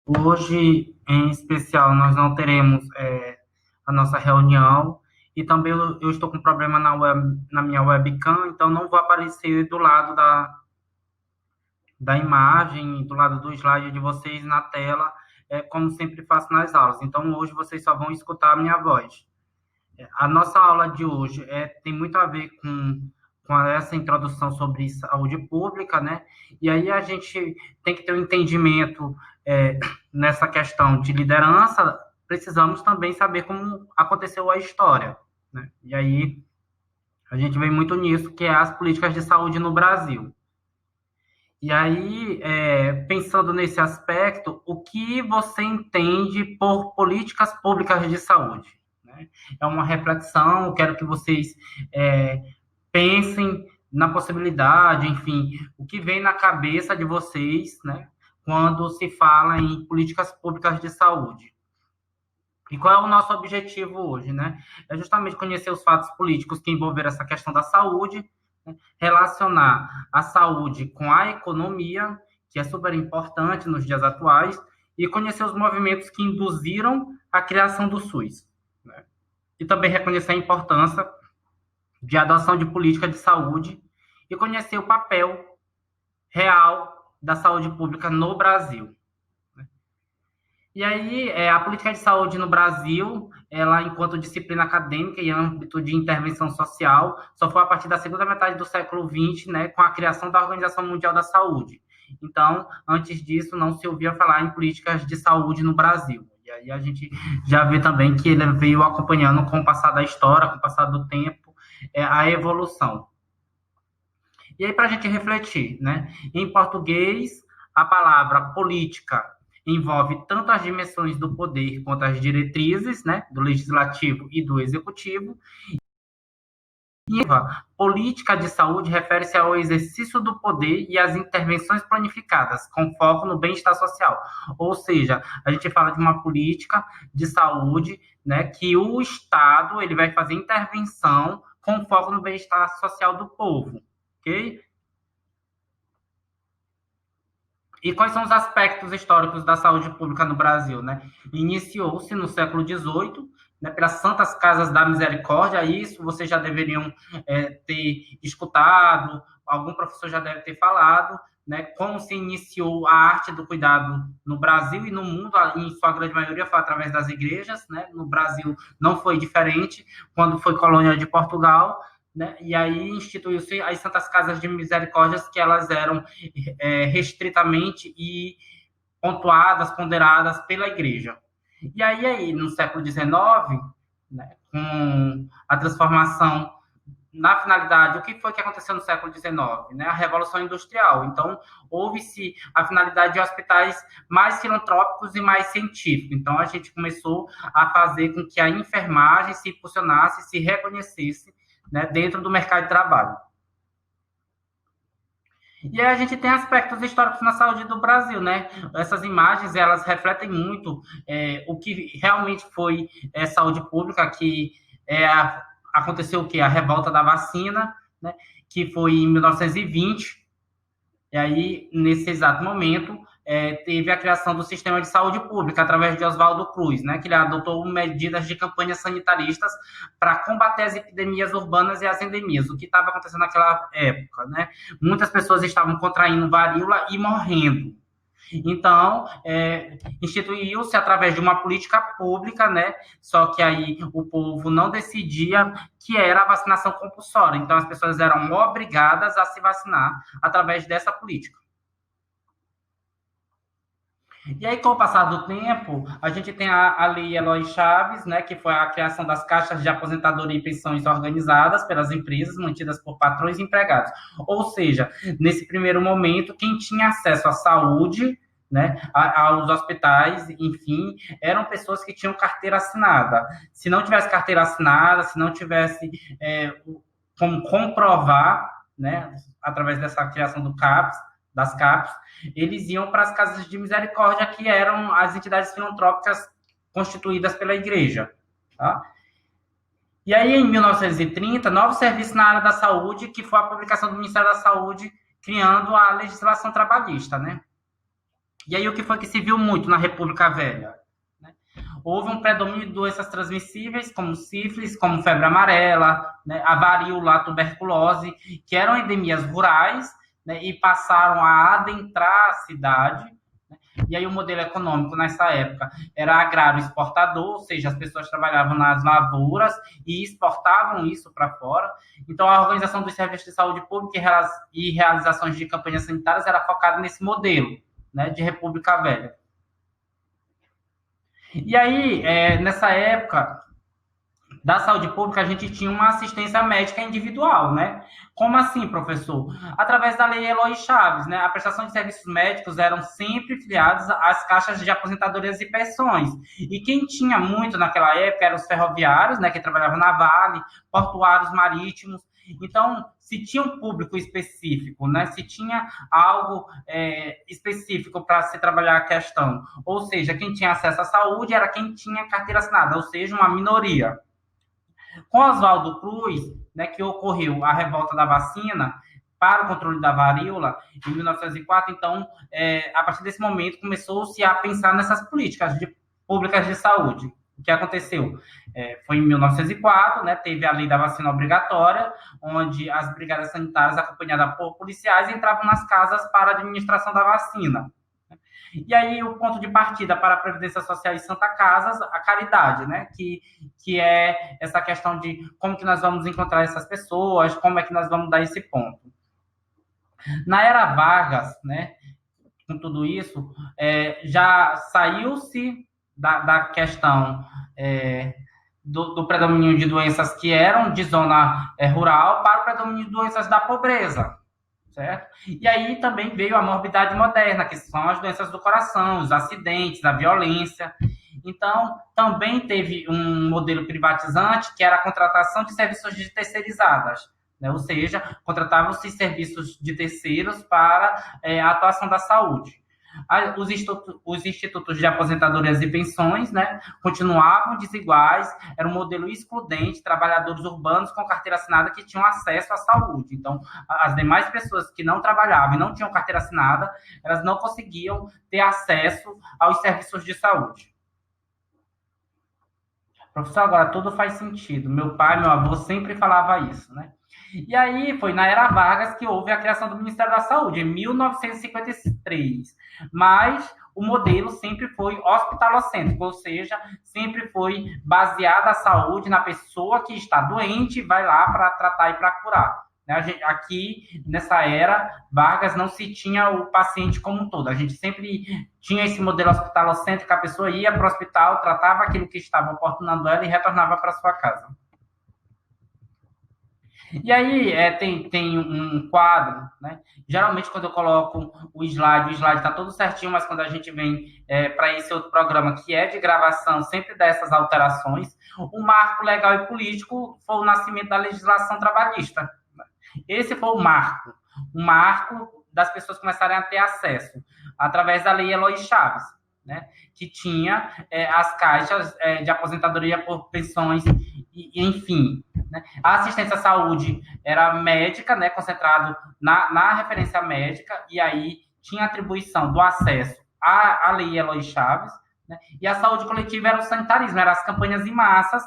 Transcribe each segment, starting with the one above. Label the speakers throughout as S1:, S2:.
S1: Hoje, em especial, nós não teremos a nossa reunião e também eu estou com problema na minha webcam, então não vou aparecer do lado da imagem, do lado do slide de vocês na tela, como sempre faço nas aulas. Então, hoje vocês só vão escutar a minha voz. A nossa aula de hoje tem muito a ver com essa introdução sobre saúde pública, né? E aí a gente tem que ter um entendimento nessa questão de liderança, precisamos também saber como aconteceu a história, né? E aí a gente vem muito nisso, que é as políticas de saúde no Brasil. E aí, pensando nesse aspecto, o que você entende por políticas públicas de saúde? Né? É uma reflexão, eu quero que vocês é, pensem na possibilidade, enfim, o que vem na cabeça de vocês, né, quando se fala em políticas públicas de saúde. E qual é o nosso objetivo hoje, né? É justamente conhecer os fatos políticos que envolveram essa questão da saúde, né? Relacionar a saúde com a economia, que é super importante nos dias atuais, e conhecer os movimentos que induziram a criação do SUS, né? E também reconhecer a importância de adoção de política de saúde e conhecer o papel real da saúde pública no Brasil. E aí, a política de saúde no Brasil, ela, enquanto disciplina acadêmica e âmbito de intervenção social, só foi a partir da segunda metade do século XX, né, com a criação da Organização Mundial da Saúde. Então, antes disso, não se ouvia falar em políticas de saúde no Brasil. E aí a gente já vê também que ele veio acompanhando com o passar da história, com o passar do tempo, a evolução. E aí, para a gente refletir, né? Em português, a palavra política envolve tanto as dimensões do poder quanto as diretrizes, né? Do legislativo e do executivo. E política de saúde refere-se ao exercício do poder e às intervenções planificadas, com foco no bem-estar social. Ou seja, a gente fala de uma política de saúde, né, que o Estado ele vai fazer intervenção com foco no bem-estar social do povo, ok? E quais são os aspectos históricos da saúde pública no Brasil, né? Iniciou-se no século XVIII, né, pelas Santas Casas da Misericórdia, isso vocês já deveriam ter escutado, algum professor já deve ter falado, né, como se iniciou a arte do cuidado no Brasil e no mundo, em sua grande maioria foi através das igrejas, né? No Brasil não foi diferente, quando foi colônia de Portugal, né? E aí instituiu-se as Santas Casas de Misericórdias, que elas eram restritamente e pontuadas, ponderadas pela igreja. E aí no século XIX, né, com a transformação na finalidade, o que foi que aconteceu no século XIX? Né? A Revolução Industrial. Então, houve-se a finalidade de hospitais mais filantrópicos e mais científicos. Então, a gente começou a fazer com que a enfermagem se impulsionasse, se reconhecesse, né, dentro do mercado de trabalho. E aí a gente tem aspectos históricos na saúde do Brasil, né? Essas imagens, elas refletem muito o que realmente foi saúde pública, que aconteceu o quê? A revolta da vacina, né? Que foi em 1920, e aí, nesse exato momento, teve a criação do sistema de saúde pública através de Oswaldo Cruz, né, que ele adotou medidas de campanhas sanitaristas para combater as epidemias urbanas e as endemias, o que estava acontecendo naquela época, né? Muitas pessoas estavam contraindo varíola e morrendo. Então, instituiu-se através de uma política pública, né? Só que aí o povo não decidia que era a vacinação compulsória. Então, as pessoas eram obrigadas a se vacinar através dessa política. E aí, com o passar do tempo, a gente tem a Lei Eloy Chaves, né, que foi a criação das caixas de aposentadoria e pensões organizadas pelas empresas, mantidas por patrões e empregados. Ou seja, nesse primeiro momento, quem tinha acesso à saúde, né, aos hospitais, enfim, eram pessoas que tinham carteira assinada. Se não tivesse carteira assinada, se não tivesse como comprovar, né, através dessa criação do CAPS, das CAPs, eles iam para as casas de misericórdia, que eram as entidades filantrópicas constituídas pela igreja. Tá? E aí, em 1930, novo serviço na área da saúde, que foi a publicação do Ministério da Saúde, criando a legislação trabalhista, né? E aí, o que foi que se viu muito na República Velha? Né? Houve um predomínio de doenças transmissíveis, como sífilis, como febre amarela, né, a varíola, a tuberculose, que eram endemias rurais, né, e passaram a adentrar a cidade. E aí o modelo econômico nessa época era agrário exportador, ou seja, as pessoas trabalhavam nas lavouras e exportavam isso para fora. Então a organização dos serviços de saúde pública e realizações de campanhas sanitárias era focada nesse modelo, né, de República Velha. E aí, nessa época da saúde pública, a gente tinha uma assistência médica individual, né? Como assim, professor? Através da Lei Eloy Chaves, né? A prestação de serviços médicos eram sempre filiados às caixas de aposentadorias e pensões. E quem tinha muito naquela época eram os ferroviários, né? Que trabalhavam na Vale, portuários marítimos. Então, se tinha um público específico, né? Se tinha algo específico para se trabalhar a questão. Ou seja, quem tinha acesso à saúde era quem tinha carteira assinada, ou seja, uma minoria. Com Oswaldo Cruz, né, que ocorreu a revolta da vacina para o controle da varíola em 1904, então, a partir desse momento, começou-se a pensar nessas políticas públicas de saúde. O que aconteceu? Foi em 1904, né, teve a lei da vacina obrigatória, onde as brigadas sanitárias, acompanhadas por policiais, entravam nas casas para a administração da vacina. E aí o ponto de partida para a Previdência Social e Santa Casa, a caridade, né? Que é essa questão de como que nós vamos encontrar essas pessoas, como é que nós vamos dar esse ponto. Na era Vargas, né? Com tudo isso, já saiu-se da questão do predomínio de doenças que eram de zona rural para o predomínio de doenças da pobreza, certo? E aí também veio a morbidade moderna, que são as doenças do coração, os acidentes, a violência. Então, também teve um modelo privatizante, que era a contratação de serviços de terceirizadas, né? Ou seja, contratavam-se serviços de terceiros para a atuação da saúde. Os institutos de aposentadorias e pensões, né, continuavam desiguais, era um modelo excludente, trabalhadores urbanos com carteira assinada que tinham acesso à saúde. Então, as demais pessoas que não trabalhavam e não tinham carteira assinada, elas não conseguiam ter acesso aos serviços de saúde. Professor, agora tudo faz sentido. Meu pai, meu avô sempre falava isso, né? E aí foi na era Vargas que houve a criação do Ministério da Saúde, em 1953. Mas o modelo sempre foi hospitalocêntrico, ou seja, sempre foi baseada a saúde na pessoa que está doente e vai lá para tratar e para curar. Aqui, nessa era, Vargas não se tinha o paciente como um todo. A gente sempre tinha esse modelo hospitalocêntrico, a pessoa ia para o hospital, tratava aquilo que estava oportunando ela e retornava para sua casa. E aí tem um quadro, né? Geralmente quando eu coloco o slide está todo certinho, mas quando a gente vem para esse outro programa que é de gravação, sempre dá essas alterações. O marco legal e político foi o nascimento da legislação trabalhista. Esse foi o marco das pessoas começarem a ter acesso através da Lei Eloy Chaves, né? Que tinha as caixas de aposentadoria por pensões, enfim. Né? A assistência à saúde era médica, né? Concentrado na referência médica, e aí tinha atribuição do acesso à Lei Eloy Chaves, né? E a saúde coletiva era o sanitarismo, eram as campanhas em massas,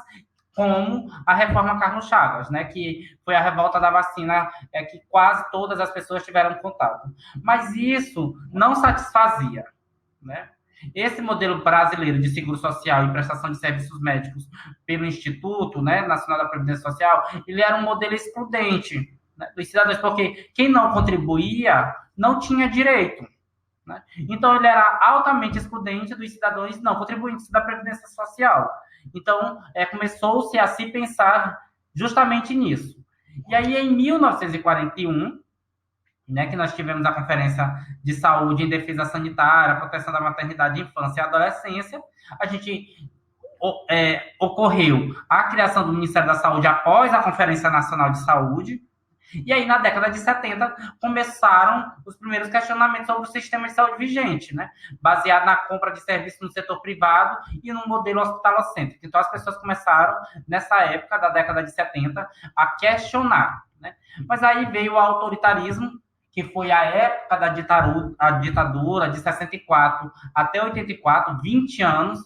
S1: como a reforma Carlos Chagas, né, que foi a revolta da vacina, que quase todas as pessoas tiveram contato. Mas isso não satisfazia, né? Esse modelo brasileiro de seguro social e prestação de serviços médicos pelo Instituto, né, Nacional da Previdência Social, ele era um modelo excludente, né, dos cidadãos, porque quem não contribuía não tinha direito. Né? Então, ele era altamente excludente dos cidadãos não contribuintes da Previdência Social. Então, começou-se a se pensar justamente nisso. E aí, em 1941, né, que nós tivemos a Conferência de Saúde em Defesa Sanitária, Proteção da Maternidade, Infância e Adolescência, a gente ocorreu a criação do Ministério da Saúde após a Conferência Nacional de Saúde. E aí, na década de 70, começaram os primeiros questionamentos sobre o sistema de saúde vigente, né? Baseado na compra de serviços no setor privado e no modelo hospitalocêntrico. Então, as pessoas começaram, nessa época da década de 70, a questionar, né? Mas aí veio o autoritarismo, que foi a época da ditadura de 64 até 84, 20 anos.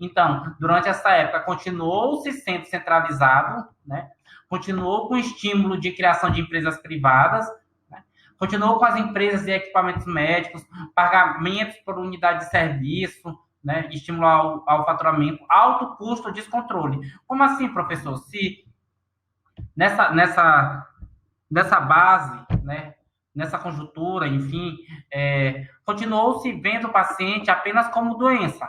S1: Então, durante essa época, continuou-se sendo centralizado, né? Continuou com o estímulo de criação de empresas privadas, né? Continuou com as empresas de equipamentos médicos, pagamentos por unidade de serviço, né? Estímulo ao faturamento, alto custo, descontrole. Como assim, professor? Se nessa base, né? Nessa conjuntura, enfim, continuou-se vendo o paciente apenas como doença,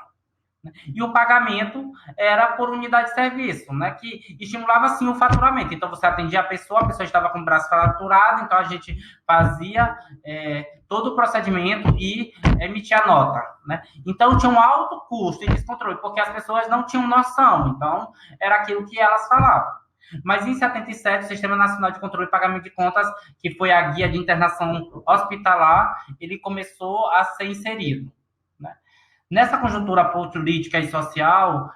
S1: e o pagamento era por unidade de serviço, né, que estimulava, sim, o faturamento. Então, você atendia a pessoa estava com o braço fraturado, então a gente fazia todo o procedimento e emitia a nota, né? Então, tinha um alto custo e descontrole, porque as pessoas não tinham noção, então, era aquilo que elas falavam. Mas em 77, o Sistema Nacional de Controle e Pagamento de Contas, que foi a guia de internação hospitalar, ele começou a ser inserido. Nessa conjuntura política e social,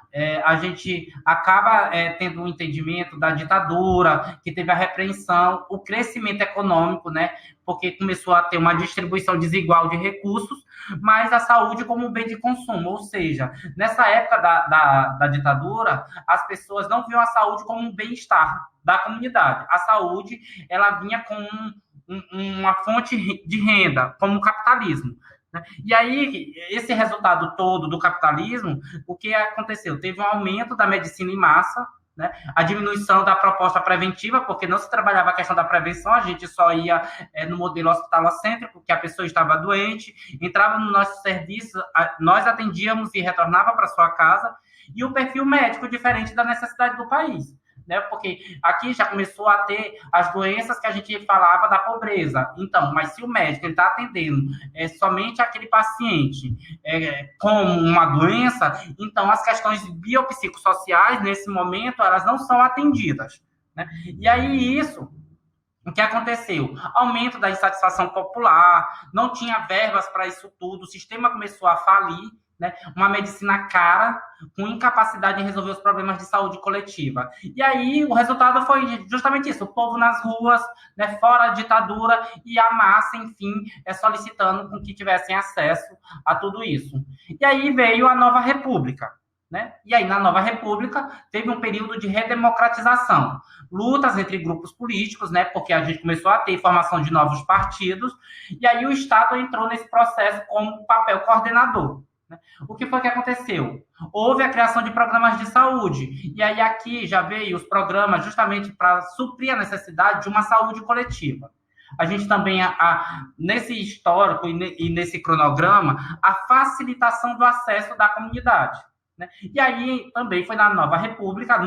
S1: a gente acaba tendo um entendimento da ditadura, que teve a repreensão, o crescimento econômico, né? Porque começou a ter uma distribuição desigual de recursos, mas a saúde como um bem de consumo. Ou seja, nessa época da ditadura, as pessoas não viam a saúde como um bem-estar da comunidade. A saúde, ela vinha com uma fonte de renda, como o capitalismo. E aí, esse resultado todo do capitalismo, o que aconteceu? Teve um aumento da medicina em massa, né? A diminuição da proposta preventiva, porque não se trabalhava a questão da prevenção, a gente só ia no modelo hospitalocêntrico, que a pessoa estava doente, entrava no nosso serviço, nós atendíamos e retornava para sua casa, e o perfil médico diferente da necessidade do país. Né? Porque aqui já começou a ter as doenças que a gente falava da pobreza. Então, mas se o médico está atendendo somente aquele paciente com uma doença, então as questões biopsicossociais, nesse momento, elas não são atendidas. Né? E aí isso, o que aconteceu? Aumento da insatisfação popular, não tinha verbas para isso tudo, o sistema começou a falir, né? Uma medicina cara, com incapacidade de resolver os problemas de saúde coletiva. E aí o resultado foi justamente isso, o povo nas ruas, né, fora a ditadura, e a massa, enfim, solicitando com que tivessem acesso a tudo isso. E aí veio a Nova República. Né? E aí, na Nova República, teve um período de redemocratização, lutas entre grupos políticos, né? Porque a gente começou a ter formação de novos partidos, e aí o Estado entrou nesse processo como papel coordenador. O que foi que aconteceu? Houve a criação de programas de saúde, e aí aqui já veio os programas justamente para suprir a necessidade de uma saúde coletiva. A gente também, nesse histórico e nesse cronograma, a facilitação do acesso da comunidade. Né? E aí também foi na Nova República,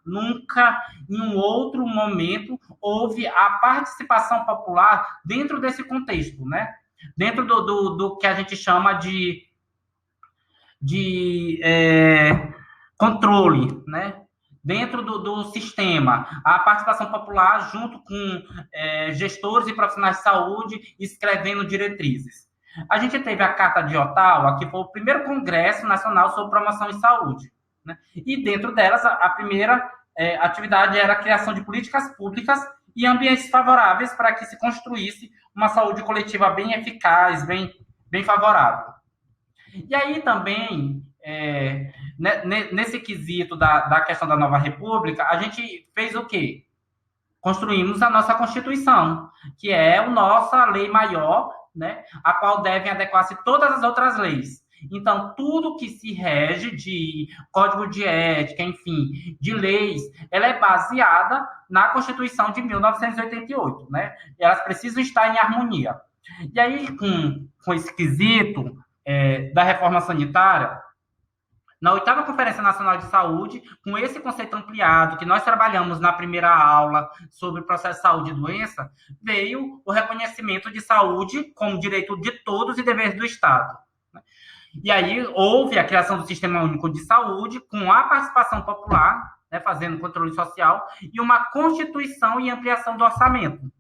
S1: nunca em um outro momento houve a participação popular dentro desse contexto, né? Dentro do que a gente chama de controle, né? Dentro do sistema, a participação popular junto com gestores e profissionais de saúde escrevendo diretrizes. A gente teve a Carta de Ottawa, que foi o primeiro Congresso Nacional sobre Promoção em Saúde. Né? E dentro delas, a primeira atividade era a criação de políticas públicas e ambientes favoráveis para que se construísse uma saúde coletiva bem eficaz, bem favorável. E aí também, nesse quesito da questão da Nova República, a gente fez o quê? Construímos a nossa Constituição, que é a nossa lei maior, né, a qual devem adequar-se todas as outras leis. Então, tudo que se rege de código de ética, enfim, de leis, ela é baseada na Constituição de 1988, né? Elas precisam estar em harmonia. E aí, com esse quesito da reforma sanitária, na 8ª Conferência Nacional de Saúde, com esse conceito ampliado, que nós trabalhamos na primeira aula sobre o processo de saúde e doença, veio o reconhecimento de saúde como direito de todos e dever do Estado. E aí houve a criação do Sistema Único de Saúde, com a participação popular, né, fazendo controle social, e uma constituição e ampliação do orçamento.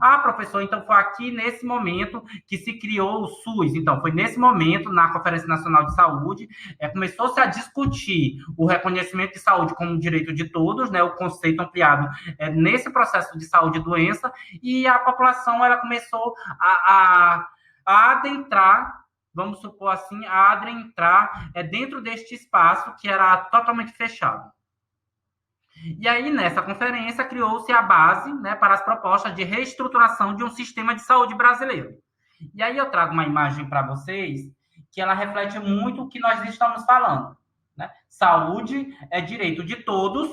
S1: Ah, professor, então foi aqui nesse momento que se criou o SUS. Então, foi nesse momento, na Conferência Nacional de Saúde, começou-se a discutir o reconhecimento de saúde como um direito de todos, né, o conceito ampliado nesse processo de saúde e doença, e a população ela começou a adentrar, vamos supor assim, a adentrar dentro deste espaço que era totalmente fechado. E aí, nessa conferência, criou-se a base, né, para as propostas de reestruturação de um sistema de saúde brasileiro. E aí eu trago uma imagem para vocês que ela reflete muito o que nós estamos falando. Né? Saúde é direito de todos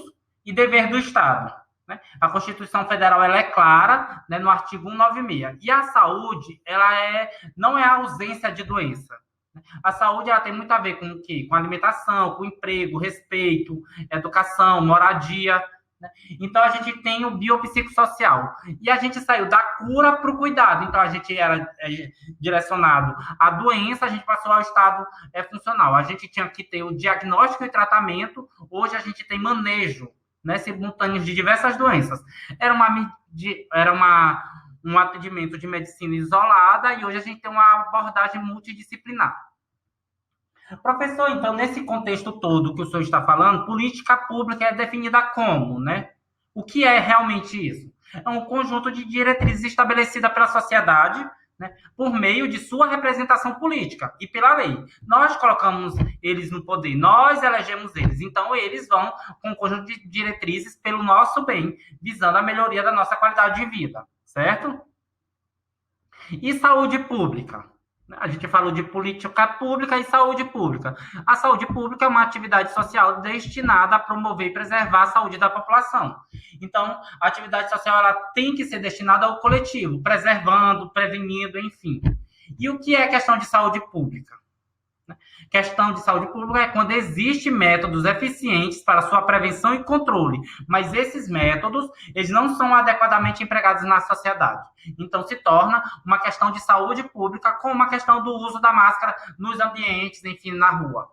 S1: e dever do Estado. Né? A Constituição Federal ela é clara, né, no artigo 196. E a saúde não é a ausência de doença. A saúde ela tem muito a ver com o quê? Com alimentação, com emprego, respeito, educação, moradia. Né? Então, a gente tem o biopsicossocial. E a gente saiu da cura para o cuidado. Então, a gente era direcionado à doença, a gente passou ao estado funcional. A gente tinha que ter o diagnóstico e tratamento. Hoje, a gente tem manejo, né, simultâneo de diversas doenças. Era um atendimento de medicina isolada e hoje a gente tem uma abordagem multidisciplinar. Professor, então, nesse contexto todo que o senhor está falando, política pública é definida como, né? O que é realmente isso? É um conjunto de diretrizes estabelecida pela sociedade, né, por meio de sua representação política e pela lei. Nós colocamos eles no poder, nós elegemos eles, então eles vão com um conjunto de diretrizes pelo nosso bem, visando a melhoria da nossa qualidade de vida, certo? E saúde pública? A gente falou de política pública e saúde pública. A saúde pública é uma atividade social destinada a promover e preservar a saúde da população. Então, a atividade social ela tem que ser destinada ao coletivo, preservando, prevenindo, enfim. E o que é questão de saúde pública? Questão de saúde pública é quando existem métodos eficientes para sua prevenção e controle, mas esses métodos eles não são adequadamente empregados na sociedade. Então, se torna uma questão de saúde pública com uma questão do uso da máscara nos ambientes, enfim, na rua.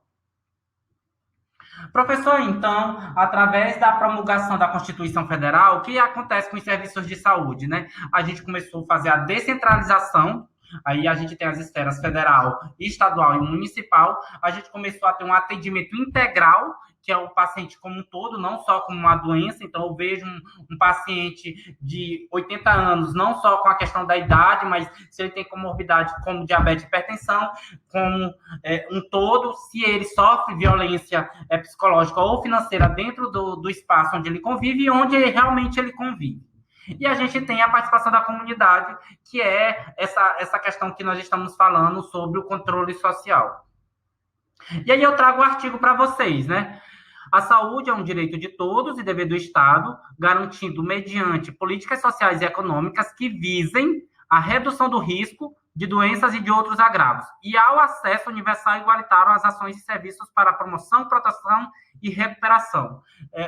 S1: Professor, então, através da promulgação da Constituição Federal, o que acontece com os serviços de saúde, né? A gente começou a fazer a descentralização. Aí a gente tem as esferas federal, estadual e municipal. A gente começou a ter um atendimento integral, que é o paciente como um todo, não só como uma doença. Então, eu vejo um paciente de 80 anos, não só com a questão da idade, mas se ele tem comorbidade como diabetes e hipertensão, como um todo, se ele sofre violência psicológica ou financeira dentro do espaço onde ele convive e onde realmente ele convive. E a gente tem a participação da comunidade, que é essa questão que nós estamos falando sobre o controle social. E aí eu trago o artigo para vocês, né? A saúde é um direito de todos e dever do Estado, garantindo mediante políticas sociais e econômicas que visem a redução do risco de doenças e de outros agravos, e ao acesso universal e igualitário às ações e serviços para promoção, proteção e recuperação.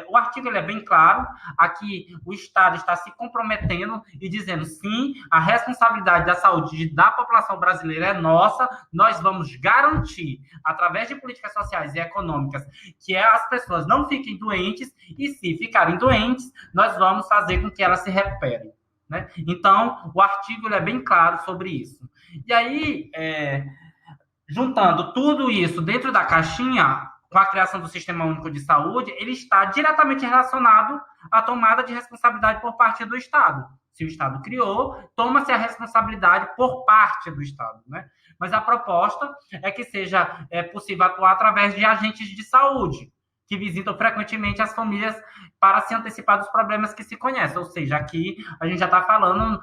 S1: O artigo ele é bem claro, aqui o Estado está se comprometendo e dizendo, sim, a responsabilidade da saúde da população brasileira é nossa, nós vamos garantir, através de políticas sociais e econômicas, que as pessoas não fiquem doentes, e se ficarem doentes, nós vamos fazer com que elas se recuperem. Né? Então, o artigo ele é bem claro sobre isso. E aí, juntando tudo isso dentro da caixinha, com a criação do Sistema Único de Saúde, ele está diretamente relacionado à tomada de responsabilidade por parte do Estado. Se o Estado criou, toma-se a responsabilidade por parte do Estado. Né? Mas a proposta é que seja possível atuar através de agentes de saúde, que visitam frequentemente as famílias para se antecipar dos problemas que se conhecem. Ou seja, aqui a gente já está falando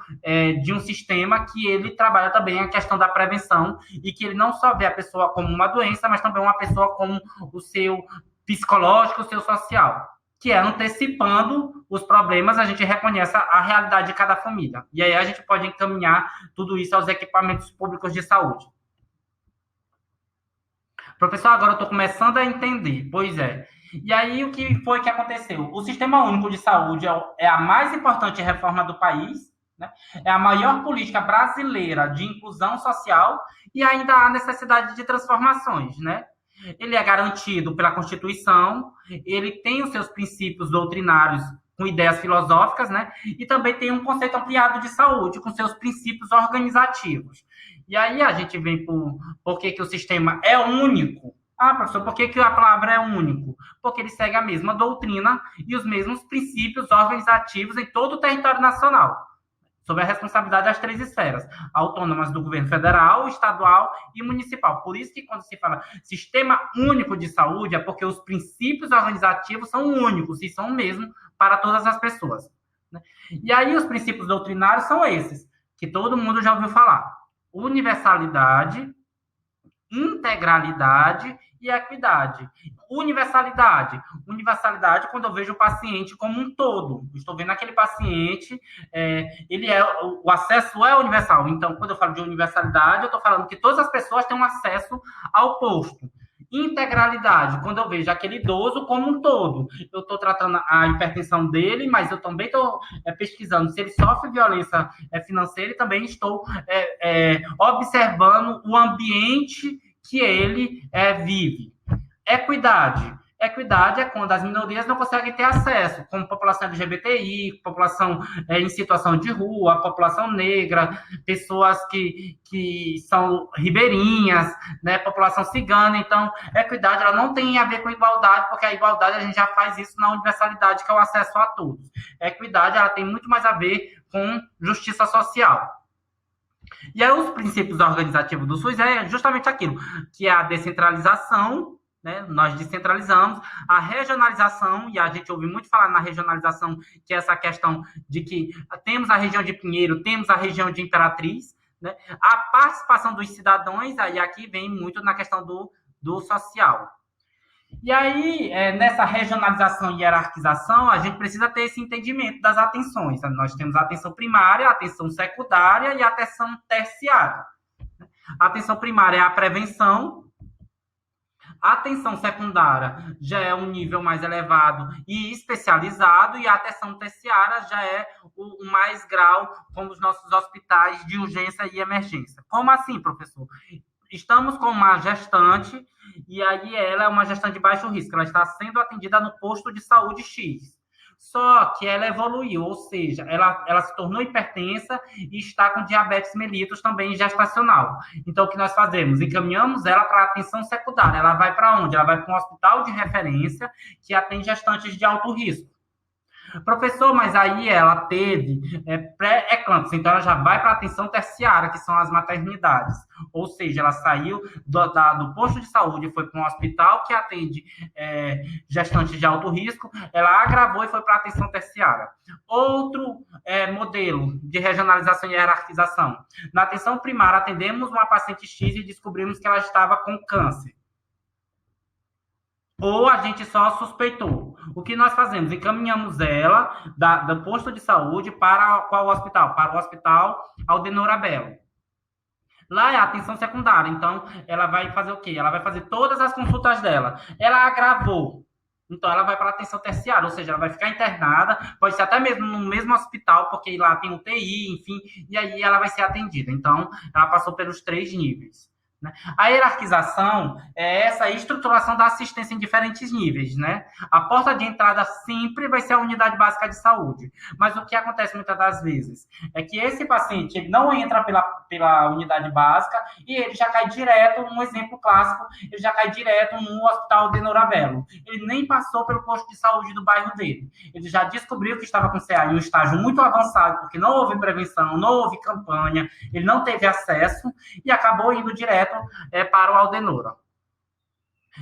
S1: de um sistema que ele trabalha também a questão da prevenção e que ele não só vê a pessoa como uma doença, mas também uma pessoa como o seu psicológico, o seu social, que é antecipando os problemas, a gente reconhece a realidade de cada família. E aí a gente pode encaminhar tudo isso aos equipamentos públicos de saúde. Professor, agora eu estou começando a entender. Pois é. E aí, o que foi que aconteceu? O Sistema Único de Saúde é a mais importante reforma do país, né? É a maior política brasileira de inclusão social e ainda há necessidade de transformações, né? Ele é garantido pela Constituição, ele tem os seus princípios doutrinários com ideias filosóficas, né? E também tem um conceito ampliado de saúde, com seus princípios organizativos. E aí a gente vem por que o sistema é único. Ah, professor, por que a palavra é único? Porque ele segue a mesma doutrina e os mesmos princípios organizativos em todo o território nacional, sob a responsabilidade das três esferas, autônomas do governo federal, estadual e municipal. Por isso que quando se fala sistema único de saúde, é porque os princípios organizativos são únicos e são o mesmo para todas as pessoas. E aí os princípios doutrinários são esses, que todo mundo já ouviu falar: universalidade, integralidade e equidade. Universalidade. Universalidade, quando eu vejo o paciente como um todo. Estou vendo aquele paciente, o acesso é universal. Então, quando eu falo de universalidade, eu estou falando que todas as pessoas têm um acesso ao posto. Integralidade, quando eu vejo aquele idoso como um todo. Eu estou tratando a hipertensão dele, mas eu também estou pesquisando se ele sofre violência financeira e também estou observando o ambiente que ele vive. Equidade. Equidade é quando as minorias não conseguem ter acesso, como população LGBTI, população em situação de rua, população negra, pessoas que são ribeirinhas, né, população cigana. Então, equidade ela não tem a ver com igualdade, porque a igualdade a gente já faz isso na universalidade, que é o acesso a todos. Equidade ela tem muito mais a ver com justiça social. E aí os princípios organizativos do SUS é justamente aquilo, que é a descentralização, né? Nós descentralizamos, a regionalização, e a gente ouve muito falar na regionalização, que é essa questão de que temos a região de Pinheiro, temos a região de Imperatriz, né? A participação dos cidadãos, aí aqui vem muito na questão do social. E aí, nessa regionalização e hierarquização, a gente precisa ter esse entendimento das atenções. Nós temos a atenção primária, a atenção secundária e a atenção terciária. A atenção primária é a prevenção, a atenção secundária já é um nível mais elevado e especializado, e a atenção terciária já é o mais grau, como os nossos hospitais de urgência e emergência. Como assim, professor? Estamos com uma gestante, e aí ela é uma gestante de baixo risco, ela está sendo atendida no posto de saúde X. Só que ela evoluiu, ou seja, ela se tornou hipertensa e está com diabetes mellitus também gestacional. Então, o que nós fazemos? Encaminhamos ela para a atenção secundária. Ela vai para onde? Ela vai para um hospital de referência que atende gestantes de alto risco. Professor, mas aí ela teve pré-eclâmpsia, então ela já vai para a atenção terciária, que são as maternidades. Ou seja, ela saiu do posto de saúde e foi para um hospital que atende gestantes de alto risco, ela agravou e foi para a atenção terciária. Outro modelo de regionalização e hierarquização. Na atenção primária, atendemos uma paciente X e descobrimos que ela estava com câncer. Ou a gente só suspeitou. O que nós fazemos? Encaminhamos ela do posto de saúde para qual hospital? Para o hospital Aldenor Abelo. Lá é a atenção secundária, então ela vai fazer o quê? Ela vai fazer todas as consultas dela. Ela agravou, então ela vai para a atenção terciária, ou seja, ela vai ficar internada, pode ser até mesmo no mesmo hospital, porque lá tem UTI, enfim, e aí ela vai ser atendida. Então, ela passou pelos 3 níveis. A hierarquização é essa estruturação da assistência em diferentes níveis, né? A porta de entrada sempre vai ser a unidade básica de saúde, mas o que acontece muitas das vezes é que esse paciente ele não entra pela unidade básica e ele já cai direto, um exemplo clássico, ele já cai direto no hospital de Norabelo. Ele nem passou pelo posto de saúde do bairro dele. Ele já descobriu que estava com CA em um estágio muito avançado, porque não houve prevenção, não houve campanha, ele não teve acesso e acabou indo direto para o Aldenora.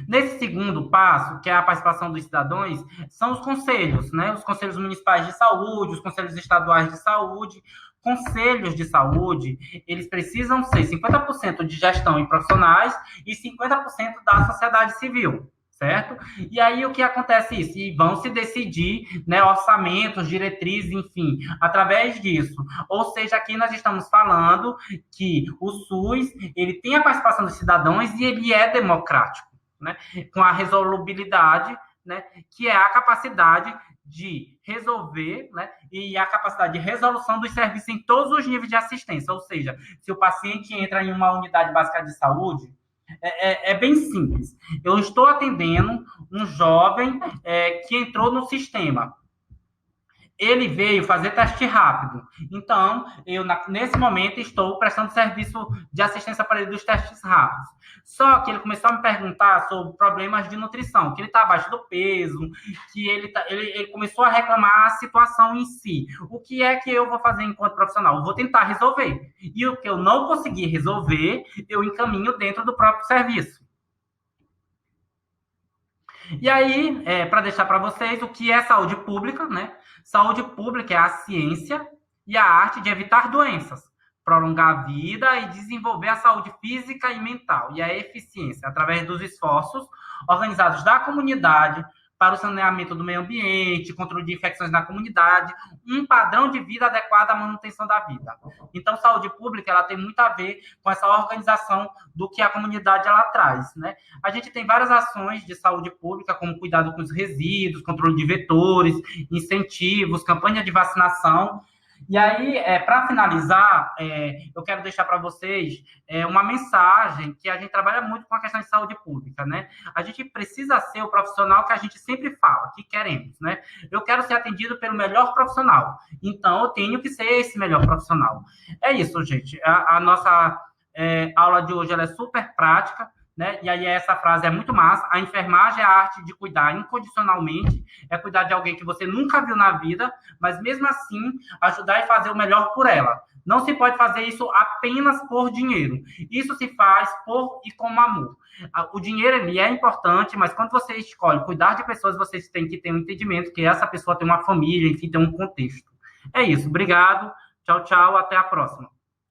S1: Nesse segundo passo, que é a participação dos cidadãos, são os conselhos, né? Os conselhos municipais de saúde, os conselhos estaduais de saúde. Conselhos de saúde, eles precisam ser 50% de gestão e profissionais e 50% da sociedade civil, certo? E aí o que acontece isso? E vão se decidir, né, orçamentos, diretrizes, enfim, através disso. Ou seja, aqui nós estamos falando que o SUS, ele tem a participação dos cidadãos e ele é democrático, né? Com a resolubilidade, né, que é a capacidade de resolver, né, e a capacidade de resolução dos serviços em todos os níveis de assistência. Ou seja, se o paciente entra em uma unidade básica de saúde, é bem simples. Eu estou atendendo um jovem que entrou no sistema. ele veio fazer teste rápido. Então, eu, nesse momento, estou prestando serviço de assistência para ele dos testes rápidos. Só que ele começou a me perguntar sobre problemas de nutrição, que ele está abaixo do peso, que ele começou a reclamar a situação em si. O que é que eu vou fazer enquanto profissional? Eu vou tentar resolver. E o que eu não conseguir resolver, eu encaminho dentro do próprio serviço. E aí, para deixar para vocês o que é saúde pública, né? Saúde pública é a ciência e a arte de evitar doenças, prolongar a vida e desenvolver a saúde física e mental, e a eficiência, através dos esforços organizados da comunidade para o saneamento do meio ambiente, controle de infecções na comunidade, um padrão de vida adequado à manutenção da vida. Então, saúde pública, ela tem muito a ver com essa organização do que a comunidade ela traz, né? A gente tem várias ações de saúde pública, como cuidado com os resíduos, controle de vetores, incentivos, campanha de vacinação. E aí, para finalizar, eu quero deixar para vocês uma mensagem que a gente trabalha muito com a questão de saúde pública, né? A gente precisa ser o profissional que a gente sempre fala, que queremos, né? Eu quero ser atendido pelo melhor profissional, então eu tenho que ser esse melhor profissional. É isso, gente. A nossa aula de hoje ela é super prática, né? E aí essa frase é muito massa. A enfermagem é a arte de cuidar incondicionalmente, é cuidar de alguém que você nunca viu na vida, mas mesmo assim ajudar e fazer o melhor por ela. Não se pode fazer isso apenas por dinheiro. Isso se faz por e com amor. O dinheiro ele é importante, mas quando você escolhe cuidar de pessoas, você tem que ter um entendimento que essa pessoa tem uma família, enfim, tem um contexto. É isso. Obrigado. Tchau, tchau. Até a próxima.